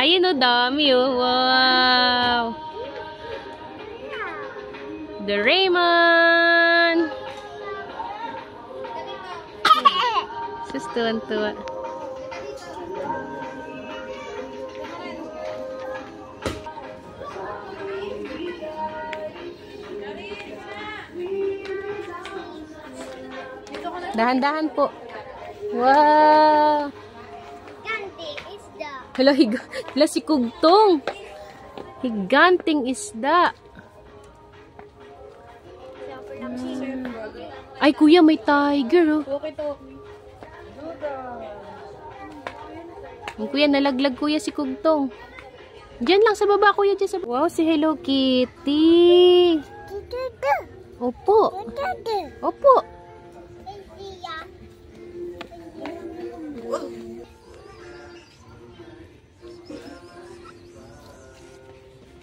Ayun o, dami o. Wow! Doraemon! Sus, tuwan-tuwa. Dahan-dahan po. Wow! Hala, hala si Kugtong. Higanting isda. Ay, kuya, may tiger. Oh. Kuya, nalaglag kuya si Kugtong. Diyan lang sa baba, kuya. Diyan sa baba. Wow, si Hello Kitty. Opo. Opo.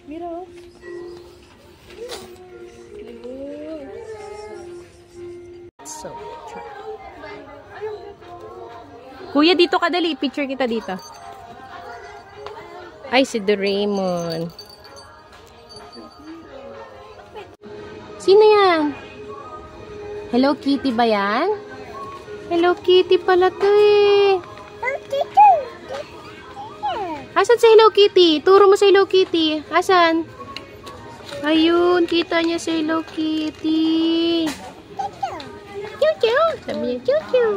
Mira. So, kuya, dito ka dali. Picture kita dito. Ay, si Doraemon. Sino yan? Hello Kitty ba yan? Hello Kitty pala to eh. Asan si Hello Kitty? Turo mo sa Hello Kitty. Asan? Ayun, kita niya si Hello Kitty. Kiu-kiu. Sabi niya, kiu-kiu.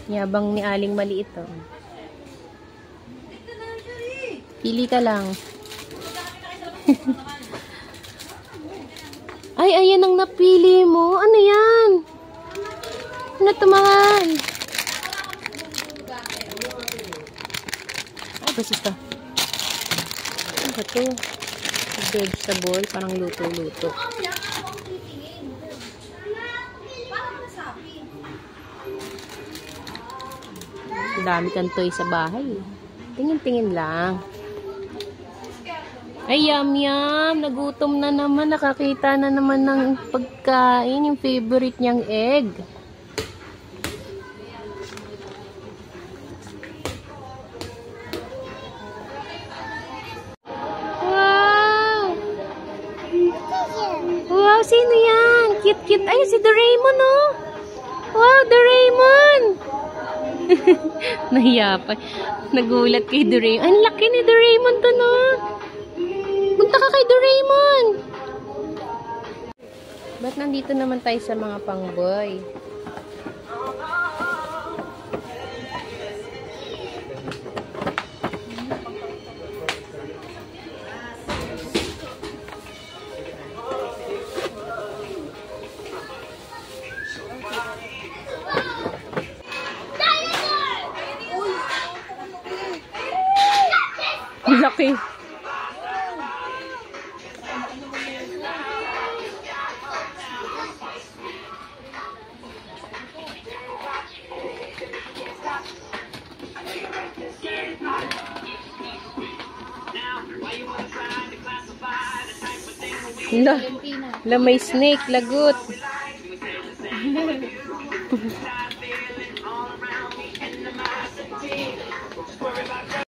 Yabang ni Aling maliit to. Pili ka lang. Ay, ayan ang napili mo. Ano yan? Ano tumahan? Ay, basta ito. Ano ba ito? Vegetable. Parang luto-luto. Dami kang toy sa bahay. Tingin-tingin lang. Ay, yum-yum. Nagutom na naman. Nakakita na naman ng pagkain. Yung favorite niyang egg. Wow! Wow, sino yan? Cute-cute. Ay, si Doraemon, oh. Wow, Doraemon! Nahiya pa. Nagulat kay Doraemon. Ang laki ni Doraemon to, no? Punta ka kay Doraemon! Ba't nandito naman tayo sa mga pangboy? Ang laki. La, may snake, lagot.